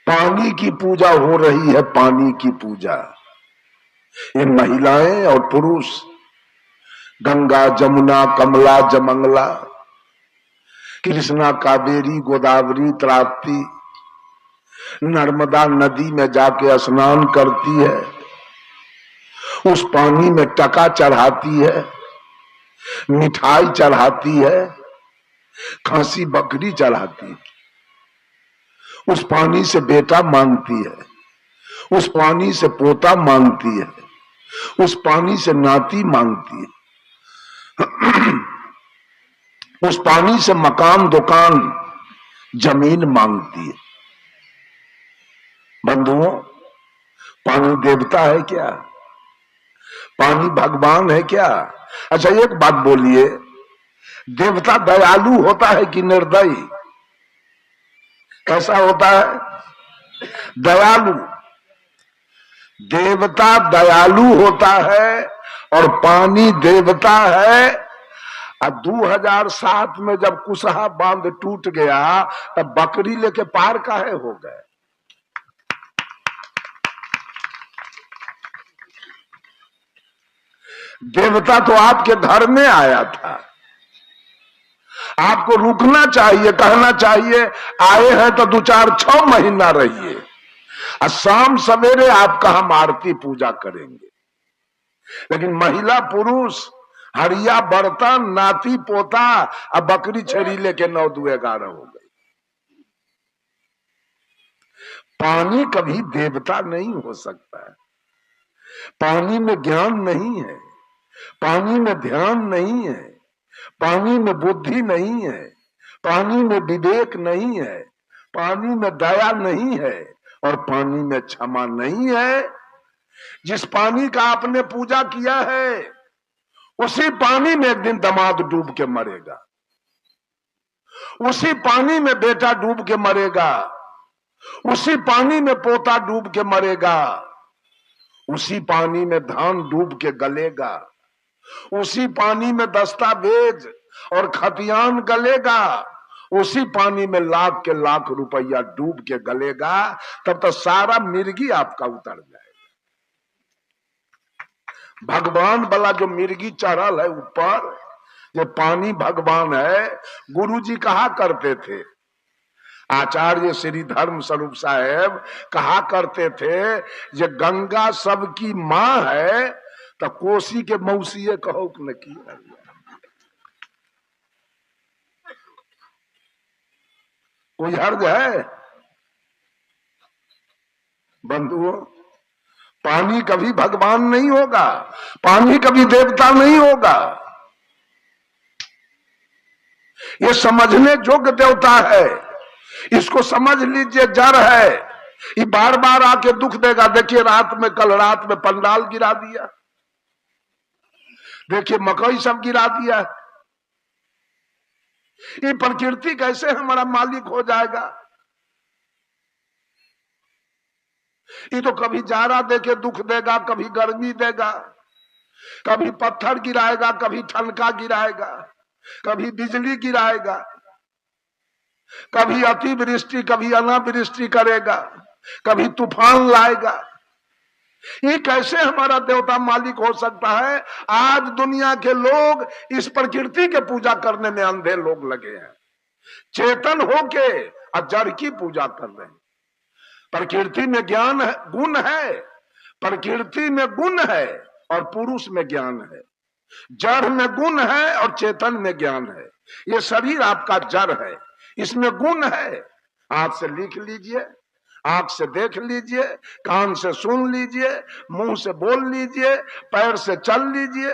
पानी की पूजा हो रही है, पानी की पूजा। ये महिलाएं और पुरुष गंगा जमुना कमला जमंगला कृष्णा कावेरी गोदावरी त्राप्ती नर्मदा नदी में जाके स्नान करती है, उस पानी में टका चढ़ाती है, मिठाई चढ़ाती है, खांसी बकरी चढ़ाती है, उस पानी से बेटा मांगती है, उस पानी से पोता मांगती है, उस पानी से नाती मांगती है, उस पानी से मकान दुकान जमीन मांगती है। बंधुओं, पानी देवता है क्या? पानी भगवान है क्या? अच्छा एक बात बोलिए, देवता दयालु होता है कि निर्दयी? कैसा होता है? दयालु। देवता दयालु होता है और पानी देवता है। 2007 में जब कुशहा बांध टूट गया तब बकरी लेके पार काहे हो गए? देवता तो आपके घर में आया था। आपको रुकना चाहिए, कहना चाहिए आए हैं तो 2-4-6 महीना रहिए, और शाम सवेरे आपका हम आरती पूजा करेंगे। लेकिन महिला पुरुष हरिया बर्तन नाती पोता अब बकरी छेरी लेके 9-2-11 हो गई। पानी कभी देवता नहीं हो सकता है। पानी में ज्ञान नहीं है, पानी में ध्यान नहीं है, पानी में बुद्धि नहीं है, पानी में विवेक नहीं है, पानी में दया नहीं है और पानी में क्षमा नहीं है। जिस पानी का आपने पूजा किया है उसी पानी में एक दिन दामाद डूब के मरेगा, उसी पानी में बेटा डूब के मरेगा, उसी पानी में पोता डूब के मरेगा, उसी पानी में धान डूब के गलेगा, उसी पानी में दस्तावेज और खतियान गलेगा, उसी पानी में लाख के लाख रुपया डूब के गलेगा। तब तो सारा मिर्गी आपका उतर जाएगा। भगवान वाला जो मिर्गी चढ़ल है ऊपर, ये पानी भगवान है। गुरुजी कहा करते थे, आचार्य श्री धर्म स्वरूप साहेब कहा करते थे, ये गंगा सबकी मां है तो कोसी के मौसिए कहो न की। कोई हर्ज है? बंधुओं, पानी कभी भगवान नहीं होगा, पानी कभी देवता नहीं होगा। ये समझने योग्य देवता है, इसको समझ लीजिए। जड़ है, ये बार बार आके दुख देगा। देखिए रात में, कल रात में पंडाल गिरा दिया, देखिए मकई सब गिरा दिया। ये प्रकृति कैसे हमारा मालिक हो जाएगा? ये तो कभी जाड़ा देके दुख देगा, कभी गर्मी देगा, कभी पत्थर गिराएगा, कभी ठनका गिराएगा, कभी बिजली गिराएगा, कभी अतिवृष्टि कभी अनावृष्टि करेगा, कभी तूफान लाएगा। ये कैसे हमारा देवता मालिक हो सकता है? आज दुनिया के लोग इस प्रकृति के पूजा करने में अंधे लोग लगे हैं, चेतन होके जड़ की पूजा कर रहे हैं। प्रकृति में ज्ञान है, गुण है, प्रकृति में गुण है और पुरुष में ज्ञान है। जड़ में गुण है और चेतन में ज्ञान है। ये शरीर आपका जड़ है, इसमें गुण है। हाथ से लिख लीजिए, आंख से देख लीजिए, कान से सुन लीजिए, मुंह से बोल लीजिए, पैर से चल लीजिए,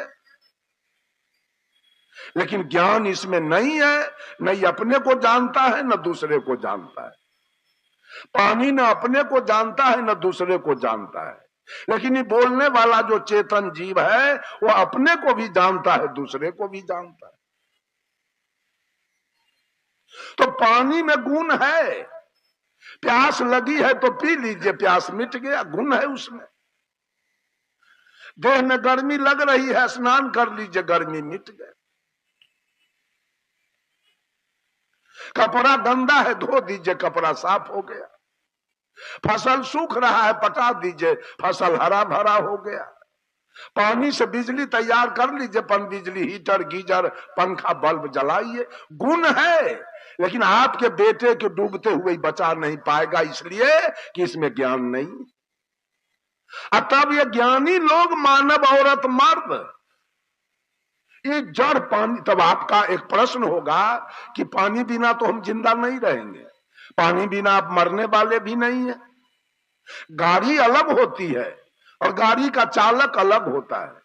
लेकिन ज्ञान इसमें नहीं है। नहीं अपने को जानता है न दूसरे को जानता है। पानी न अपने को जानता है न दूसरे को जानता है, लेकिन ये बोलने वाला जो चेतन जीव है वो अपने को भी जानता है, दूसरे को भी जानता है। तो पानी में गुण है। प्यास लगी है तो पी लीजिए, प्यास मिट गया, गुण है उसमें। देह में गर्मी लग रही है, स्नान कर लीजिए, गर्मी मिट गई। कपड़ा गंदा है, धो दीजिए, कपड़ा साफ हो गया। फसल सूख रहा है, पटा दीजिए, फसल हरा भरा हो गया। पानी से बिजली तैयार कर लीजिए, पन बिजली, हीटर, गीजर, पंखा, बल्ब जलाइए। गुण है, लेकिन आपके बेटे के डूबते हुए बचा नहीं पाएगा, इसलिए कि इसमें ज्ञान नहीं। अब तब ये ज्ञानी लोग, मानव, औरत, मर्द, ये जड़ पानी। तब आपका एक प्रश्न होगा कि पानी बिना तो हम जिंदा नहीं रहेंगे, पानी बिना आप मरने वाले भी नहीं है। गाड़ी अलग होती है और गाड़ी का चालक अलग होता है।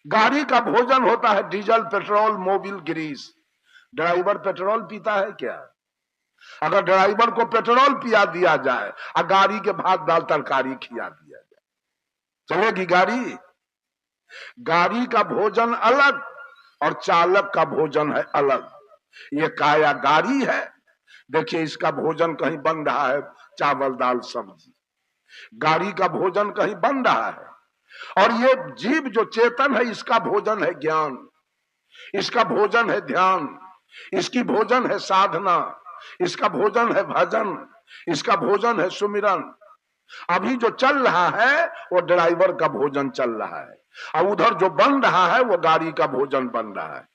गाड़ी का भोजन होता है diesel, petrol, Mobil, grease. Driver petrol पीता है क्या? अगर ड्राइवर को पेट्रोल पिया दिया जाए और गाड़ी के भात दाल तरकारी खिला दिया जाए, चलेगी गाड़ी? गाड़ी का भोजन अलग और चालक का भोजन है अलग। ये काया गाड़ी है, देखिए इसका भोजन कहीं बन रहा है चावल दाल सब्जी, गाड़ी का भोजन कहीं बन रहा है। और ये जीव जो चेतन है, इसका भोजन है ज्ञान, इसका भोजन है ध्यान, इसकी भोजन है साधना, इसका भोजन है भजन, इसका भोजन है सुमिरन। अभी जो चल रहा है वो ड्राइवर का भोजन चल रहा है, और उधर जो बन रहा है वो गाड़ी का भोजन बन रहा है।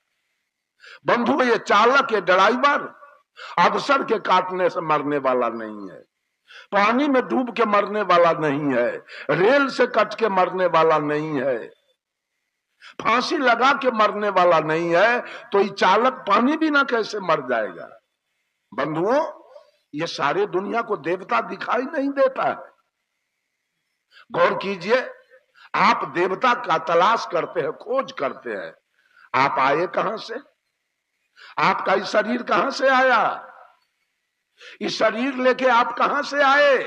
बंधु, ये चालक, ये ड्राइवर अवसर के काटने से मरने वाला नहीं है, पानी में डूब के मरने वाला नहीं है, रेल से कट के मरने वाला नहीं है, फांसी लगा के मरने वाला नहीं है। तो ये चालक पानी बिना कैसे मर जाएगा? बंधुओं, ये सारे दुनिया को देवता दिखाई नहीं देता है। गौर कीजिए, आप देवता का तलाश करते हैं, खोज करते हैं, आप आए कहां से? आपका इस शरीर कहां से आया? इस शरीर लेके आप कहां से आए?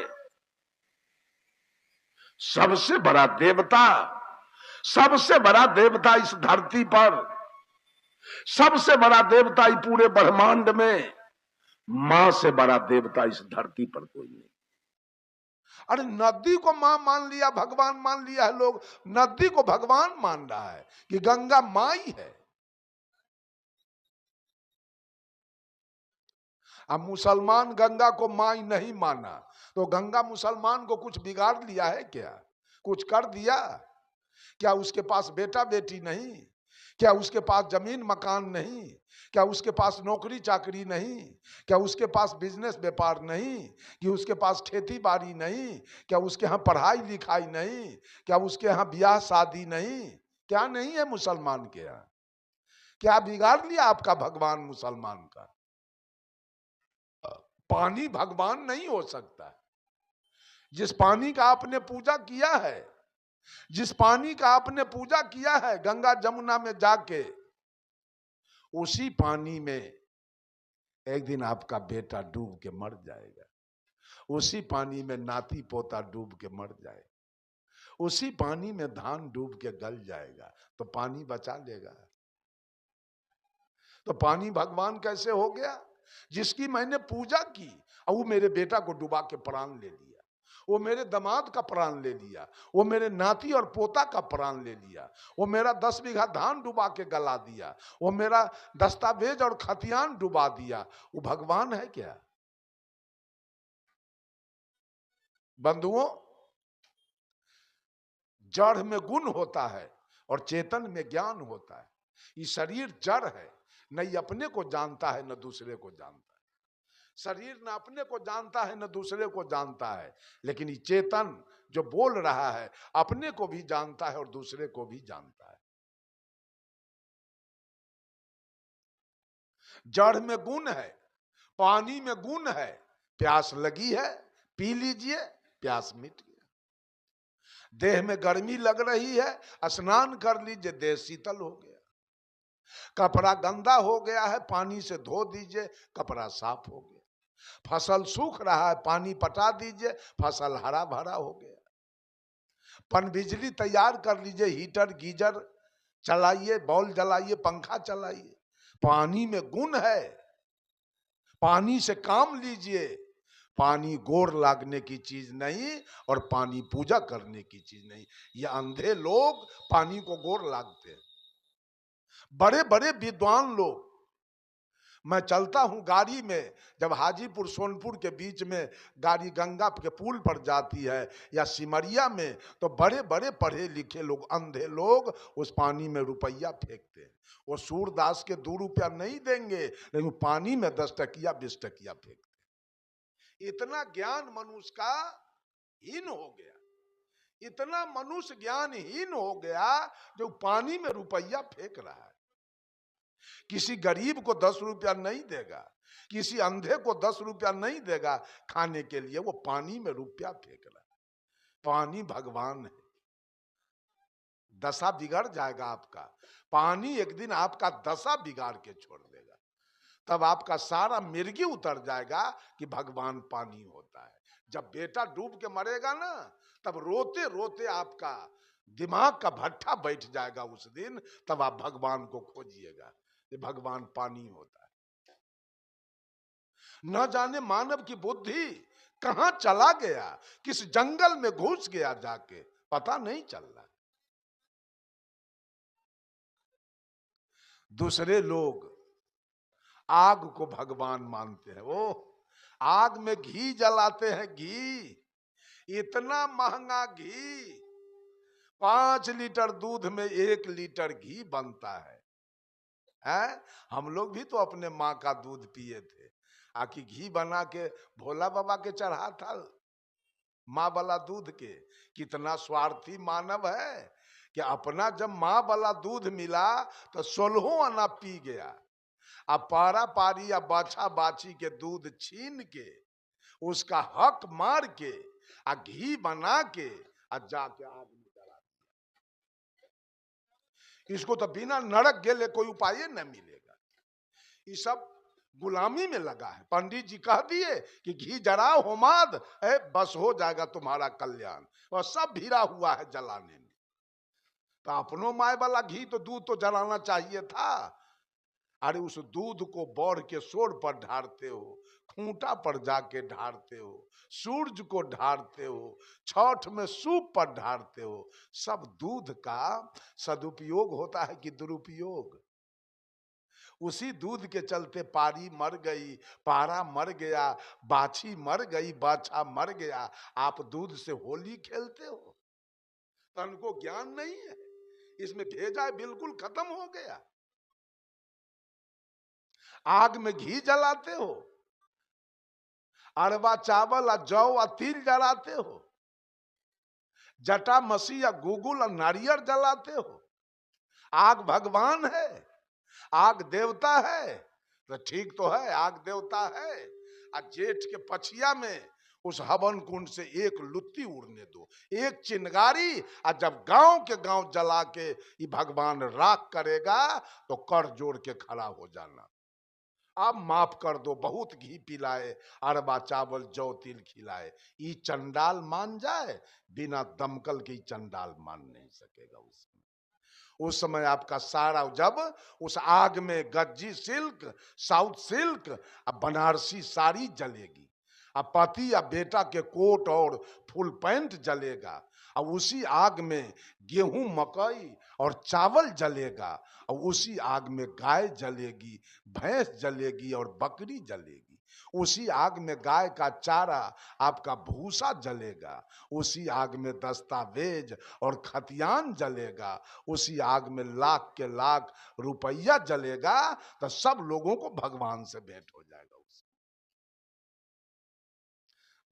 सबसे बड़ा देवता, सबसे बड़ा देवता इस धरती पर, सबसे बड़ा देवता इस पूरे ब्रह्मांड में, मां से बड़ा देवता इस धरती पर कोई नहीं। अरे नदी को मां मान लिया, भगवान मान लिया है लोग, नदी को भगवान मान रहा है कि गंगा मां ही है। अब मुसलमान गंगा को मां ही नहीं माना तो गंगा मुसलमान को कुछ बिगाड़ लिया है क्या? कुछ कर दिया क्या? उसके पास बेटा बेटी नहीं? क्या उसके पास जमीन मकान नहीं? क्या उसके पास नौकरी चाकरी नहीं? क्या उसके पास बिजनेस व्यापार नहीं? कि उसके पास खेती बाड़ी नहीं? क्या उसके यहाँ पढ़ाई लिखाई नहीं? क्या उसके यहाँ ब्याह शादी नहीं? क्या नहीं है मुसलमान के यहाँ? क्या बिगाड़ लिया आपका भगवान मुसलमान का? पानी भगवान नहीं हो सकता। जिस पानी का आपने पूजा किया है, जिस पानी का आपने पूजा किया है गंगा जमुना में जाके, उसी पानी में एक दिन आपका बेटा डूब के मर जाएगा, उसी पानी में नाती पोता डूब के मर जाएगा, उसी पानी में धान डूब के गल जाएगा, तो पानी बचा लेगा? तो पानी भगवान कैसे हो गया? जिसकी मैंने पूजा की और वो मेरे बेटा को डुबा के प्राण ले लिया, वो मेरे दामाद का प्राण ले लिया, वो मेरे नाती और पोता का प्राण ले लिया, वो मेरा 10 बीघा धान डुबा के गला दिया, वो मेरा दस्तावेज और खतियान डुबा दिया, वो भगवान है क्या? बंधुओं, जड़ में गुण होता है और चेतन में ज्ञान होता है। ये शरीर जड़ है, न ये अपने को जानता है न दूसरे को जानता है। शरीर न अपने को जानता है न दूसरे को जानता है, लेकिन ये चेतन जो बोल रहा है अपने को भी जानता है और दूसरे को भी जानता है। जड़ में गुण है, पानी में गुण है। प्यास लगी है, पी लीजिए, प्यास मिट गया। देह में गर्मी लग रही है, स्नान कर लीजिए, देह शीतल हो गया। कपड़ा गंदा हो गया है, पानी से धो दीजिए, कपड़ा साफ हो गया। फसल सूख रहा है, पानी पटा दीजिए, फसल हरा भरा हो गया। पन बिजली तैयार कर लीजिए, हीटर गीजर चलाइए, बॉल जलाइए, पंखा चलाइए। पानी में गुण है, पानी से काम लीजिए। पानी गोर लागने की चीज नहीं और पानी पूजा करने की चीज नहीं। ये अंधे लोग पानी को गोर लागते हैं। बड़े बड़े विद्वान लोग, मैं चलता हूं गाड़ी में, जब हाजीपुर सोनपुर के बीच में गाड़ी गंगा के पुल पर जाती है या सिमरिया में, तो बड़े बड़े पढ़े लिखे लोग, अंधे लोग उस पानी में रुपया फेंकते हैं। वो सूरदास के 2 रुपया नहीं देंगे, लेकिन पानी में 10 टकिया 20 टकिया फेंकते हैं। इतना ज्ञान मनुष्य का हीन हो गया, इतना मनुष्य ज्ञानहीन हो गया जो पानी में रुपया फेंक रहा है। किसी गरीब को 10 रुपया नहीं देगा, किसी अंधे को 10 रुपया नहीं देगा खाने के लिए, वो पानी में रुपया फेंक रहा है। पानी भगवान है। दशा बिगड़ जाएगा आपका, पानी एक दिन आपका दशा बिगाड़ के छोड़ देगा। तब आपका सारा मिर्गी उतर जाएगा कि भगवान पानी होता है। जब बेटा डूब के मरेगा ना, तब रोते रोते आपका दिमाग का भट्ठा बैठ जाएगा उस दिन। तब आप भगवान को खोजिएगा कि भगवान पानी होता है। न जाने मानव की बुद्धि कहां चला गया, किस जंगल में घुस गया जाके, पता नहीं चल रहा। दूसरे लोग आग को भगवान मानते हैं। वो आग में घी जलाते हैं, घी, इतना महंगा घी, 5 लीटर दूध में 1 लीटर घी बनता है। हम लोग भी तो अपने माँ का दूध पिए थे, आखिर घी बना के भोला बाबा के चढ़ा था माँ वाला दूध के। कितना स्वार्थी मानव है कि अपना जब माँ वाला दूध मिला तो 16 आना पी गया। अब पारा पारी या बाछा बाछी के दूध छीन के, उसका हक मार के, आ घी बना के, आ जाके आग में जला दिया। इसको तो बिना नरक गेले कोई उपाय न मिलेगा। ये सब गुलामी में लगा है। पंडित जी कह दिए कि घी जलाओ होमाद, बस हो जाएगा तुम्हारा कल्याण, और सब भिड़ा हुआ है जलाने में। तो अपनों माय वाला घी तो दूध तो जलाना चाहिए था। अरे उस दूध को बौड़ के सोर पर ढारते हो, खूंटा पर जाके ढारते हो, सूरज को ढारते हो, छठ में सूप पर ढारते हो। सब दूध का सदुपयोग होता है कि दुरुपयोग? उसी दूध के चलते पारी मर गई, पारा मर गया, बाछी मर गई, बाछा मर गया। आप दूध से होली खेलते हो, तन को ज्ञान नहीं है। इसमें भेजा बिल्कुल खत्म हो गया। आग में घी जलाते हो, अरवा चावल और जौ और तिल जलाते हो, जटा मसी या गुगुल और नारियल जलाते हो। आग भगवान है, आग देवता है, तो ठीक तो है, आग देवता है। और जेठ के पछिया में उस हवन कुंड से एक लुत्ती उड़ने दो, एक चिंगारी, और जब गांव के गांव जला के ये भगवान राख करेगा तो कर जोड़ के खड़ा हो जाना। आप माफ कर दो, बहुत घी पिलाए, अरबा चावल जौ तिल खिलाए, ये चंडाल मान जाए? बिना दमकल के चंडाल मान नहीं सकेगा। उस समय आपका सारा, जब उस आग में गज्जी सिल्क, साउथ सिल्क, अब बनारसी साड़ी जलेगी, अब पति या बेटा के कोट और फुल पैंट जलेगा, और उसी आग में गेहूं मकई और चावल जलेगा, और उसी आग में गाय जलेगी, भैंस जलेगी और बकरी जलेगी। उसी आग में गाय का चारा, आपका भूसा जलेगा। उसी आग में दस्तावेज और खतियान जलेगा। उसी आग में लाख के लाख रुपया जलेगा। तो सब लोगों को भगवान से भेंट हो जाएगा।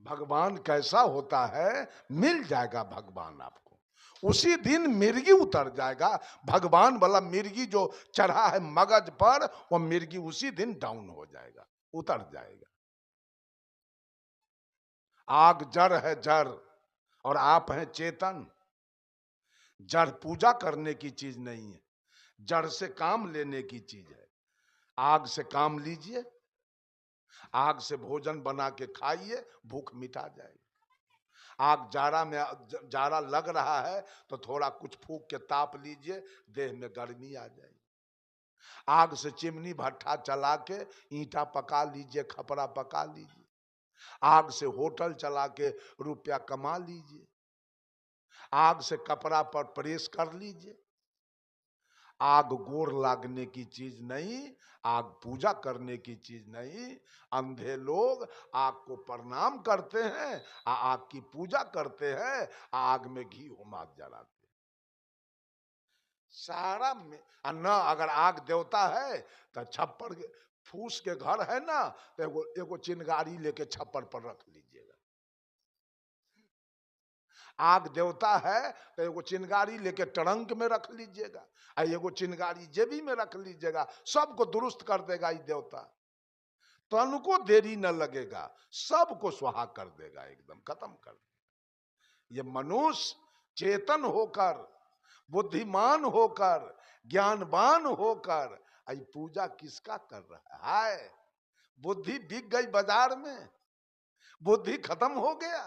भगवान कैसा होता है, मिल जाएगा भगवान आपको। उसी दिन मिर्गी उतर जाएगा। भगवान वाला मिर्गी जो चढ़ा है मगज पर, वो मिर्गी उसी दिन डाउन हो जाएगा, उतर जाएगा। आग जड़ है जड़, और आप हैं चेतन। जड़ पूजा करने की चीज नहीं है, जड़ से काम लेने की चीज है। आग से काम लीजिए, आग से भोजन बना के खाइए, भूख मिटा जाएगी। आग जाड़ा में, जाड़ा लग रहा है तो थोड़ा कुछ फूंक के ताप लीजिए, देह में गर्मी आ जाएगी। आग से चिमनी भट्ठा चला के ईंटा पका लीजिए, खपरा पका लीजिए। आग से होटल चला के रुपया कमा लीजिए। आग से कपड़ा पर प्रेस कर लीजिए। आग गोर लागने की चीज नहीं, आग पूजा करने की चीज नहीं। अंधे लोग आग को प्रणाम करते हैं, आग की पूजा करते हैं, आग में घी होमाग जलाते हैं। सारा में न अगर आग देवता है तो छप्पर फूस के घर है ना, तो एगो चिंगारी लेके छप्पर पर रख लीजिएगा। आग देवता है तो एगो चिंगारी लेके ट्रंक में रख लीजिएगा, एगो चिंगारी जेबी में रख लीजिएगा, सबको दुरुस्त कर देगा ये देवता। तन को देरी न लगेगा, सबको सुहा कर देगा, एकदम खत्म कर देगा। ये मनुष्य चेतन होकर, बुद्धिमान होकर, ज्ञानवान होकर आई पूजा किसका कर रहा है? बुद्धि बिक गई बाजार में, बुद्धि खत्म हो गया।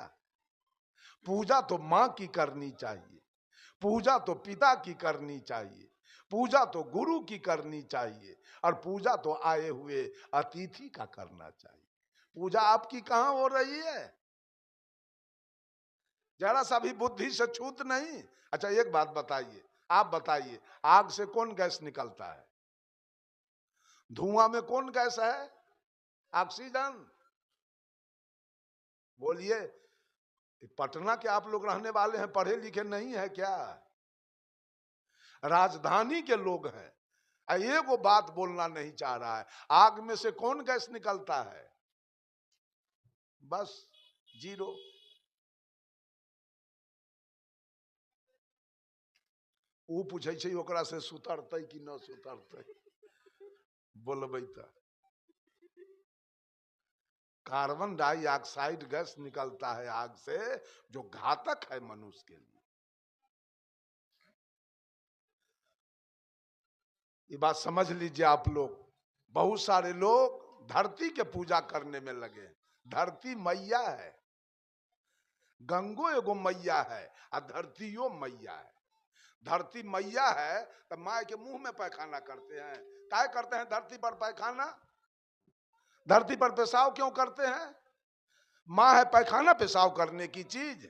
पूजा तो मां की करनी चाहिए, पूजा तो पिता की करनी चाहिए, पूजा तो गुरु की करनी चाहिए, और पूजा तो आए हुए अतिथि का करना चाहिए। पूजा आपकी कहां हो रही है? जरा सा भी बुद्धि से छूत नहीं। अच्छा एक बात बताइए, आप बताइए, आग से कौन गैस निकलता है? धुआं में कौन गैस है? ऑक्सीजन। बोलिए, पटना के आप लोग रहने वाले हैं, पढ़े लिखे नहीं है क्या? राजधानी के लोग हैं, एगो बात बोलना नहीं चाह रहा है। आग में से कौन गैस निकलता है? बस जीरो। वो पूछे छे ओकरा से सुतरते कि न सुतरते, बोलबे त कार्बन डाइऑक्साइड गैस निकलता है आग से, जो घातक है मनुष्य के लिए। ये बात समझ लीजिए आप लोग। बहुत सारे लोग धरती के पूजा करने में लगे। धरती मैया है, गंगो एगो मैया है, और धरतियो मैया है। धरती मैया है तो माँ के मुंह में पैखाना करते हैं। क्या करते हैं धरती पर पैखाना? धरती पर पेशाब क्यों करते हैं? माँ है पैखाना पेशाब करने की चीज।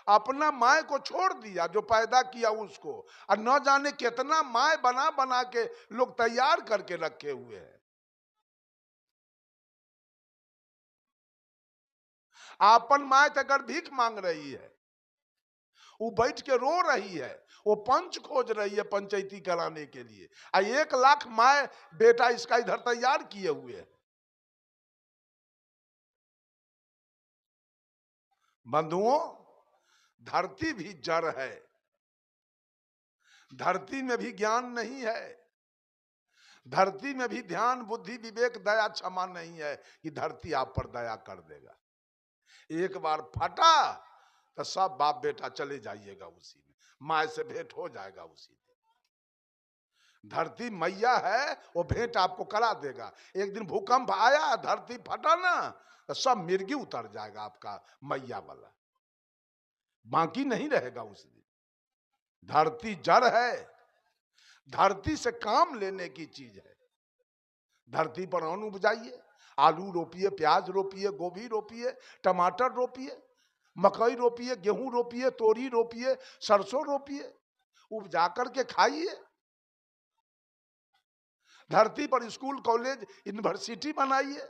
अपना माय को छोड़ दिया जो पैदा किया उसको, और न जाने कितना माय बना बना के लोग तैयार करके रखे हुए हैं। अपन माय अगर भीख मांग रही है, वो बैठ के रो रही है, वो पंच खोज रही है पंचायती कराने के लिए, 1 लाख माय बेटा इसका इधर तैयार किए हुए है। बंधुओं, धरती भी जड़ है, धरती में भी ज्ञान नहीं है, धरती में भी ध्यान बुद्धि विवेक दया क्षमा नहीं है कि धरती आप पर दया कर देगा। एक बार फटा तो सब बाप बेटा चले जाइएगा उसी में, माँ से भेंट हो जाएगा उसी में। धरती मैया है, वो भेंट आपको करा देगा। एक दिन भूकंप आया, धरती फटा ना, तो सब मिर्गी उतर जाएगा आपका मैया वाला, बाकी नहीं रहेगा उस दिन। धरती जड़ है, धरती से काम लेने की चीज है। धरती पर अन्न उपजाइए, आलू रोपिए, प्याज रोपिए, गोभी रोपिए, टमाटर रोपिए, मकई रोपिए, गेहूं रोपिए, तोरी रोपिए, सरसों रोपिए, उपजा करके खाइए। धरती पर स्कूल कॉलेज यूनिवर्सिटी बनाइए,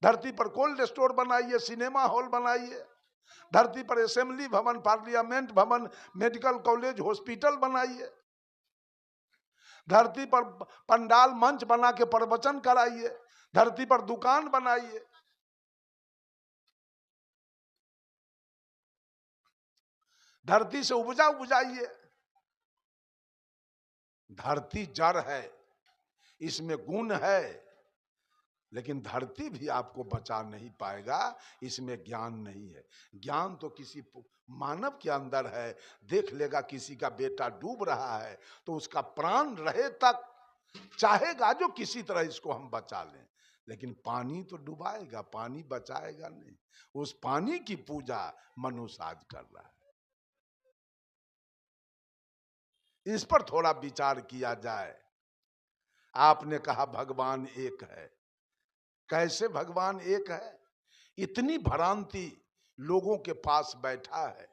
धरती पर कोल्ड स्टोर बनाइए, सिनेमा हॉल बनाइए, धरती पर असेंबली भवन, पार्लियामेंट भवन, मेडिकल कॉलेज, हॉस्पिटल बनाइए, धरती पर पंडाल मंच बना के प्रवचन कराइए, धरती पर दुकान बनाइए। धरती से उपजा उपजाइए। धरती जड़ है, इसमें गुण है, लेकिन धरती भी आपको बचा नहीं पाएगा, इसमें ज्ञान नहीं है। ज्ञान तो किसी मानव के अंदर है। देख लेगा किसी का बेटा डूब रहा है तो उसका प्राण रहे तक चाहेगा जो किसी तरह इसको हम बचा लें, लेकिन पानी तो डुबाएगा, पानी बचाएगा नहीं। उस पानी की पूजा मनुष्य आज कर रहा है। इस पर थोड़ा विचार किया जाए। आपने कहा भगवान एक है, कैसे भगवान एक है? इतनी भ्रांति लोगों के पास बैठा है।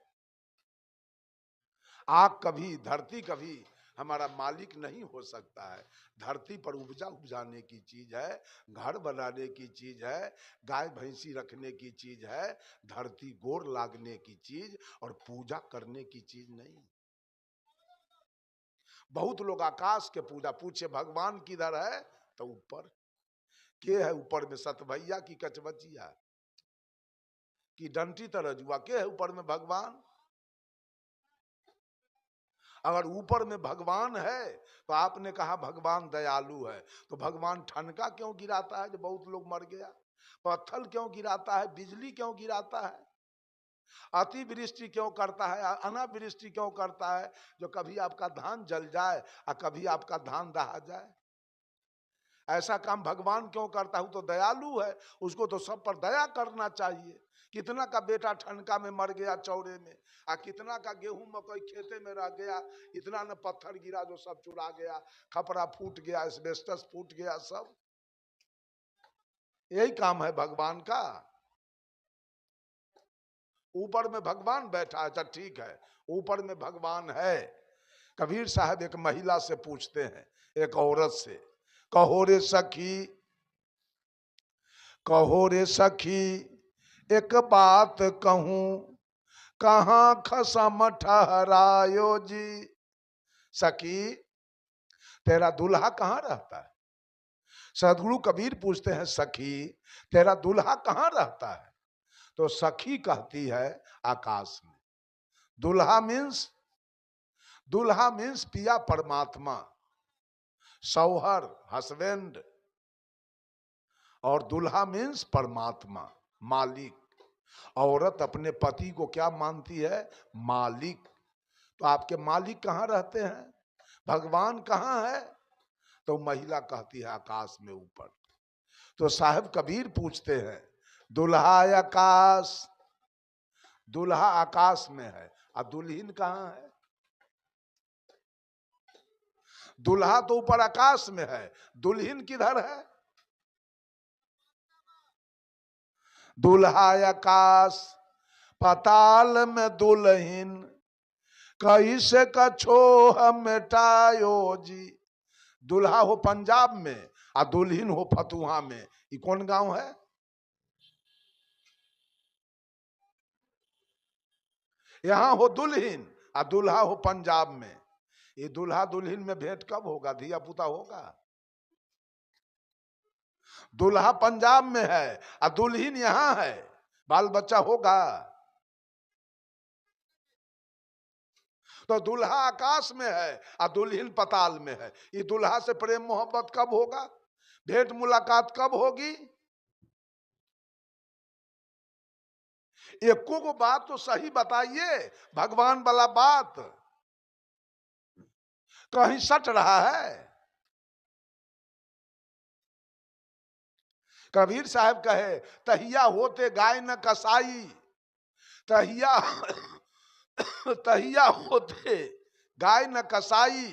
आग कभी, धरती कभी हमारा मालिक नहीं हो सकता है। धरती पर उपजा उपजाने की चीज है, घर बनाने की चीज है, गाय भैंसी रखने की चीज है, धरती गोर लागने की चीज और पूजा करने की चीज नहीं। बहुत लोग आकाश के पूजा, पूछे भगवान किधर है तो ऊपर। के है ऊपर में? सतभैया की कचबचिया की डंटी तरजुआ, के है ऊपर में? भगवान। अगर ऊपर में भगवान है तो आपने कहा भगवान दयालु है, तो भगवान ठनका क्यों गिराता है जो बहुत लोग मर गया? पत्थर क्यों गिराता है? बिजली क्यों गिराता है? अतिवृष्टि क्यों करता है? अनावृष्टि क्यों करता है? जो कभी आपका धान जल जाए और कभी आपका धान दहा जाए। ऐसा काम भगवान क्यों करता है? तो दयालु है, उसको तो सब पर दया करना चाहिए। कितना का बेटा ठनका में मर गया चौरे में, आ कितना का गेहूं मकई खेते में रह गया, इतना न पत्थर गिरा जो सब चुरा गया, खपरा फूट गया, एस्बेस्टस फूट गया, सब यही काम है भगवान का। ऊपर में भगवान बैठा है, अच्छा ठीक है, ऊपर में भगवान है। कबीर साहब एक महिला से पूछते हैं, एक औरत से, कहो रे सखी, कहो रे सखी एक बात कहूं, कहां खसम ठहरायो जी। सखी तेरा दूल्हा कहां रहता है? सदगुरु कबीर पूछते हैं, सखी तेरा दूल्हा कहां रहता है? तो सखी कहती है आकाश में। दूल्हा मीन्स, दूल्हा मीन्स पिया परमात्मा, सौहर हस्बैंड, और दूल्हा मीन्स परमात्मा मालिक। औरत अपने पति को क्या मानती है? मालिक। तो आपके मालिक कहां रहते हैं? भगवान कहां है? तो महिला कहती है आकाश में ऊपर। तो साहब कबीर पूछते हैं, दुल्हा आकाश, दुल्हा आकाश में है और दुल्हन कहां है? दुल्हा तो ऊपर आकाश में है, दुल्हन किधर है? दुल्हा आकाश पताल में दुल्हन, कैसे का छोह मिटायो जी। दुल्हा हो पंजाब में और दुल्हन हो फतुहा में, ये कौन गांव है? यहां हो दुल्हन और दुल्हा हो पंजाब में। ये दुल्हा दुल्हन में भेंट कब होगा? धिया पुता होगा? दुल्हा पंजाब में है और दुल्हन यहां है, बाल बच्चा होगा? तो दुल्हा आकाश में है और दुल्हन पताल में है। ये दुल्हा से प्रेम मोहब्बत कब होगा? भेंट मुलाकात कब होगी? एको को बात तो सही बताइए, भगवान वाला बात कहीं सट रहा है? कबीर साहब कहे, तहिया होते गाय न कसाई, तहिया तहिया होते गाय न कसाई,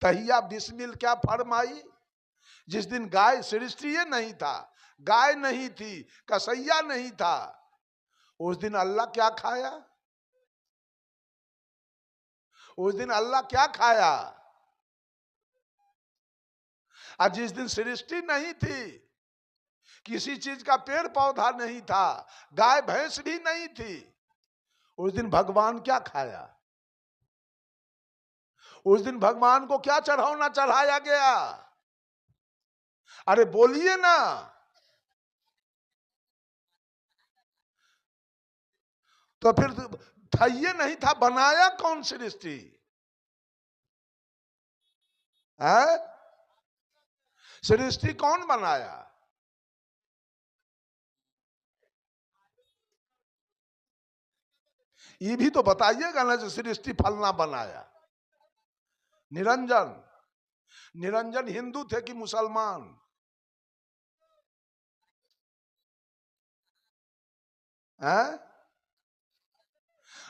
तहिया बिस्मिल क्या फरमाई। जिस दिन गाय सृष्टि नहीं था, गाय नहीं थी, कसैया नहीं था, उस दिन अल्लाह क्या खाया? उस दिन अल्लाह क्या खाया? और जिस दिन सृष्टि नहीं थी, किसी चीज का पेड़ पौधा नहीं था, गाय भैंस भी नहीं थी, उस दिन भगवान क्या खाया? उस दिन भगवान को क्या चढ़ावना चढ़ाया गया? अरे बोलिए ना। तो फिर था, ये नहीं था, बनाया कौन सृष्टि है? सृष्टि कौन बनाया? ये भी तो बताइएगा ना, जो सृष्टि फलना बनाया। निरंजन, निरंजन हिंदू थे कि मुसलमान? हैं?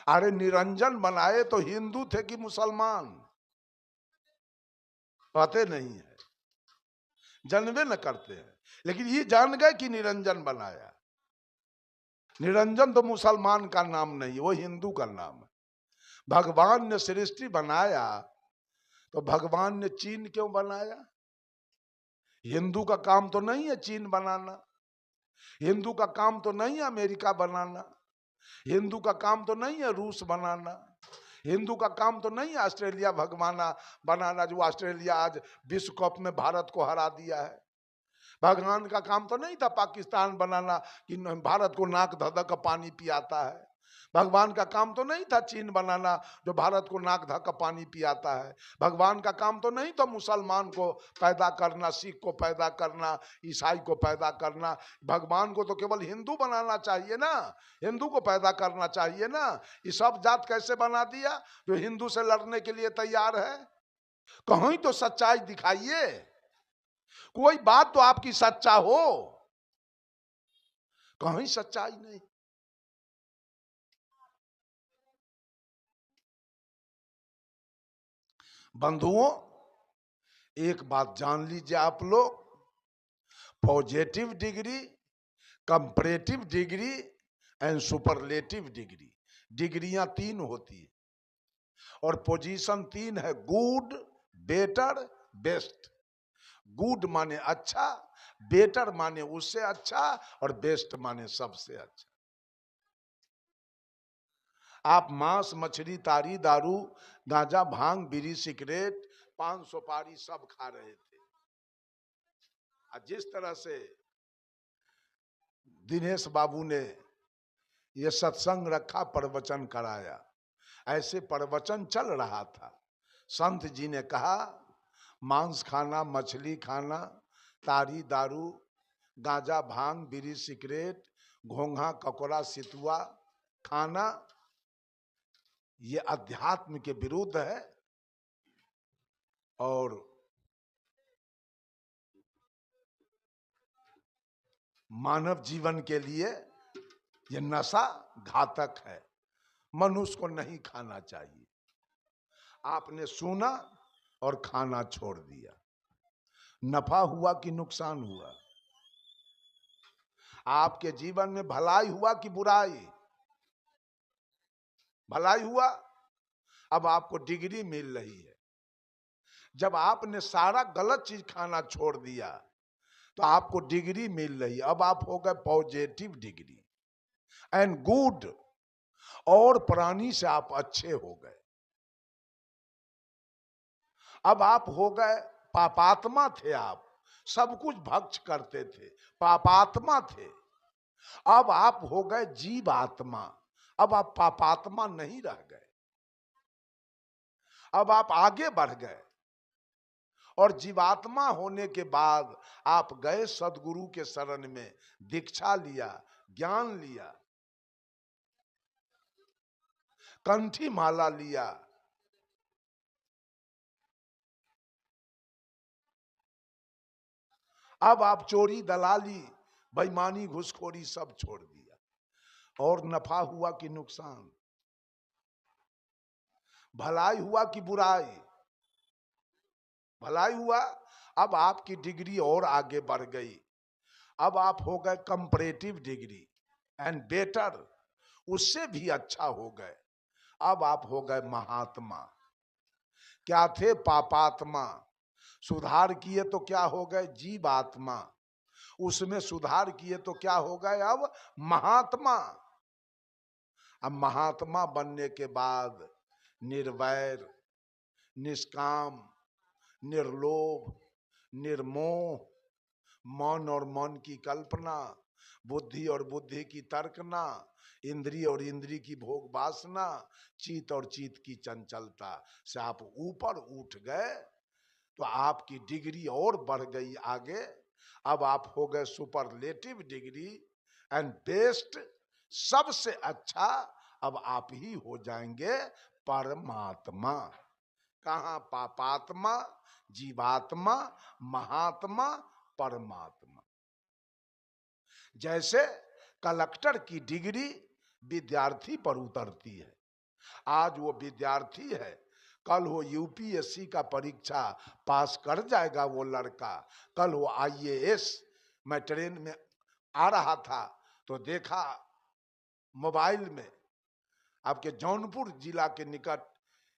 अरे निरंजन बनाए तो हिंदू थे कि मुसलमान? पते नहीं है, जानवे न करते हैं, लेकिन ये जान गए कि निरंजन बनाया। निरंजन तो मुसलमान का नाम नहीं है, वो हिंदू का नाम है। भगवान ने सृष्टि बनाया तो भगवान ने चीन क्यों बनाया? हिंदू का काम तो नहीं है चीन बनाना, हिंदू का काम तो नहीं है अमेरिका बनाना, हिंदू का काम तो नहीं है रूस बनाना, हिंदू का काम तो नहीं है ऑस्ट्रेलिया भगवाना बनाना, जो ऑस्ट्रेलिया आज विश्व कप में भारत को हरा दिया है। भगवान का काम तो नहीं था पाकिस्तान बनाना कि भारत को नाक धधक का पानी पियाता है। भगवान का काम तो नहीं था चीन बनाना जो भारत को नाक धक का पानी पियाता है। भगवान का काम तो नहीं था मुसलमान को पैदा करना, सिख को पैदा करना, ईसाई को पैदा करना। भगवान को तो केवल हिंदू बनाना चाहिए ना, हिंदू को पैदा करना चाहिए ना। ये सब जात कैसे बना दिया जो हिंदू से लड़ने के लिए तैयार है? कहीं तो सच्चाई दिखाइए, कोई बात तो आपकी सच्चा हो। कहीं सच्चाई नहीं। बंधुओं, एक बात जान लीजिए आप लोग, positive degree, comparative degree and superlative degree, डिग्रियां 3 होती है और पोजीशन 3 है, गुड, बेटर, बेस्ट। गुड माने अच्छा, बेटर माने उससे अच्छा और बेस्ट माने सबसे अच्छा। आप मांस, मछली, तारी, दारू, गांजा, भांग, बीड़ी, सिगरेट, पान सुपारी सब खा रहे थे। जिस तरह से दिनेश बाबू ने ये सत्संग रखा, प्रवचन कराया, ऐसे प्रवचन चल रहा था। संत जी ने कहा मांस खाना, मछली खाना, तारी, दारू, गांजा, भांग, बीड़ी, सिगरेट, घोंघा, ककोड़ा, सितुआ खाना ये अध्यात्म के विरुद्ध है और मानव जीवन के लिए ये नशा घातक है, मनुष्य को नहीं खाना चाहिए। आपने सुना और खाना छोड़ दिया, नफा हुआ कि नुकसान हुआ? आपके जीवन में भलाई हुआ कि बुराई? भलाई हुआ। अब आपको डिग्री मिल रही है। जब आपने सारा गलत चीज खाना छोड़ दिया तो आपको डिग्री मिल रही है। अब आप हो गए पॉजिटिव डिग्री एंड गुड, और प्राणी से आप अच्छे हो गए। अब आप हो गए, पापात्मा थे आप, सब कुछ भक्ष करते थे, पापात्मा थे। अब आप हो गए जीवात्मा, अब आप पापात्मा नहीं रह गए, अब आप आगे बढ़ गए। और जीवात्मा होने के बाद आप गए सदगुरु के शरण में, दीक्षा लिया, ज्ञान लिया, कंठी माला लिया। अब आप चोरी, दलाली, बेईमानी, घुसखोरी सब छोड़ दिया। और नफा हुआ कि नुकसान? भलाई हुआ कि बुराई? भलाई हुआ। अब आपकी डिग्री और आगे बढ़ गई। अब आप हो गए कंपैरेटिव डिग्री एंड बेटर, उससे भी अच्छा हो गए। अब आप हो गए महात्मा। क्या थे? पापात्मा। सुधार किए तो क्या हो गए? जीवात्मा। उसमें सुधार किए तो क्या हो गए? अब महात्मा। अब महात्मा बनने के बाद निर्वैर, निष्काम, निर्लोभ, निर्मोह, मन और मन की कल्पना, बुद्धि और बुद्धि की तर्कना, इंद्रिय और इंद्रिय की भोग वासना, चित और चित की चंचलता से आप ऊपर उठ गए तो आपकी डिग्री और बढ़ गई आगे। अब आप हो गए सुपरलेटिव डिग्री एंड बेस्ट, सबसे अच्छा। अब आप ही हो जाएंगे परमात्मा। कहाँ? पापात्मा, जीवात्मा, महात्मा, परमात्मा। जैसे कलेक्टर की डिग्री विद्यार्थी पर उतरती है, आज वो विद्यार्थी है, कल वो यूपीएससी का परीक्षा पास कर जाएगा वो लड़का, कल वो आईएएस। मैं ट्रेन में आ रहा था तो देखा मोबाइल में आपके जौनपुर जिला के निकट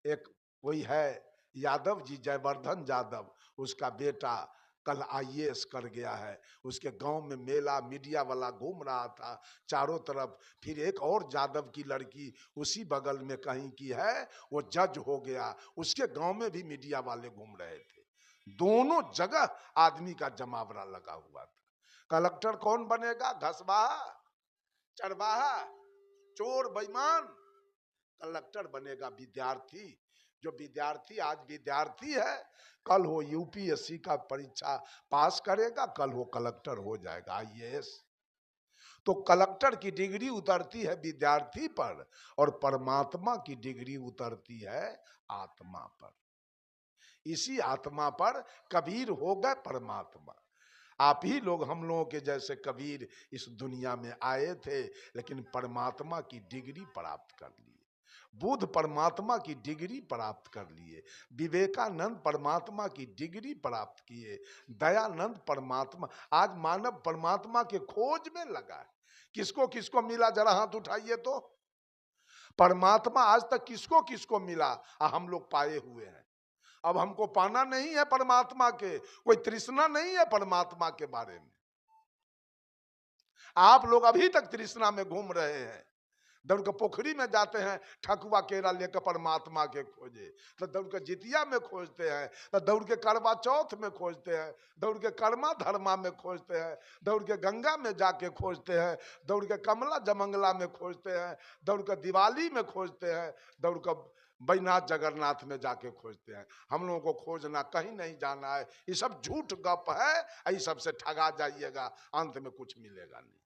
एक कोई है यादव जी, जयवर्धन यादव, उसका बेटा कल आईएएस कर गया है। उसके गांव में मेला, मीडिया वाला घूम रहा था चारों तरफ। फिर एक और यादव की लड़की उसी बगल में कहीं की है, वो जज हो गया, उसके गांव में भी मीडिया वाले घूम रहे थे। दोनों जगह आदमी का जमावड़ा लगा हुआ था। कलेक्टर कौन बनेगा? घसबाहा, चरवाहा, चोर, बेईमान। कलेक्टर बनेगा विद्यार्थी। जो विद्यार्थी आज विद्यार्थी है, कल वो यूपीएससी का परीक्षा पास करेगा, कल वो कलेक्टर हो जाएगा, आईएएस। तो कलेक्टर की डिग्री उतरती है विद्यार्थी पर, और परमात्मा की डिग्री उतरती है आत्मा पर। इसी आत्मा पर कबीर हो गए परमात्मा। आप ही लोग, हम लोगों के जैसे कबीर इस दुनिया में आए थे, लेकिन परमात्मा की डिग्री प्राप्त कर लिए। बुद्ध परमात्मा की डिग्री प्राप्त कर लिए, विवेकानंद परमात्मा की डिग्री प्राप्त किए, दयानंद परमात्मा। आज मानव परमात्मा के खोज में लगा है। किसको किसको मिला? जरा हाथ उठाइए तो। परमात्मा आज तक किसको किसको मिला? हम लोग पाए हुए हैं। अब हमको पाना नहीं है परमात्मा के, कोई तृष्णा नहीं है परमात्मा के बारे में। आप लोग अभी तक तृष्णा में घूम रहे हैं। दौड़ के पोखरी में जाते हैं, ठकुआ केरा लेकर परमात्मा के खोजे, तो दौड़ के जितिया में खोजते हैं, तो दौड़ के करवा चौथ में खोजते हैं, दौड़ के कर्मा धर्मा में खोजते हैं, दौड़ के गंगा में जाके खोजते हैं, दौड़ के कमला जमंगला में खोजते हैं, दौड़ के दिवाली में खोजते हैं, दौड़ के बैनाथ जगन्नाथ में जाके खोजते हैं। हम लोगों को खोजना कहीं नहीं जाना है। ये सब झूठ गप है, ये सब से ठगा जाइएगा, अंत में कुछ मिलेगा नहीं।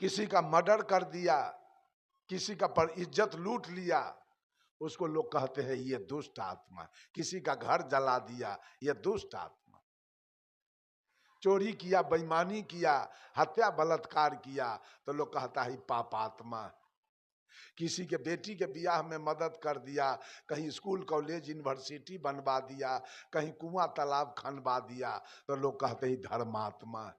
किसी का मर्डर कर दिया, किसी का पर इज्जत लूट लिया, उसको लोग कहते हैं ये दुष्ट आत्मा। किसी का घर जला दिया, ये दुष्ट आत्मा। चोरी किया, बेईमानी किया, हत्या बलात्कार किया, तो लोग कहता है पापात्मा। किसी के बेटी के ब्याह में मदद कर दिया, कहीं स्कूल कॉलेज यूनिवर्सिटी बनवा दिया, कहीं कुआं तालाब खनवा दिया, तो लोग कहते हैं धर्मात्मा।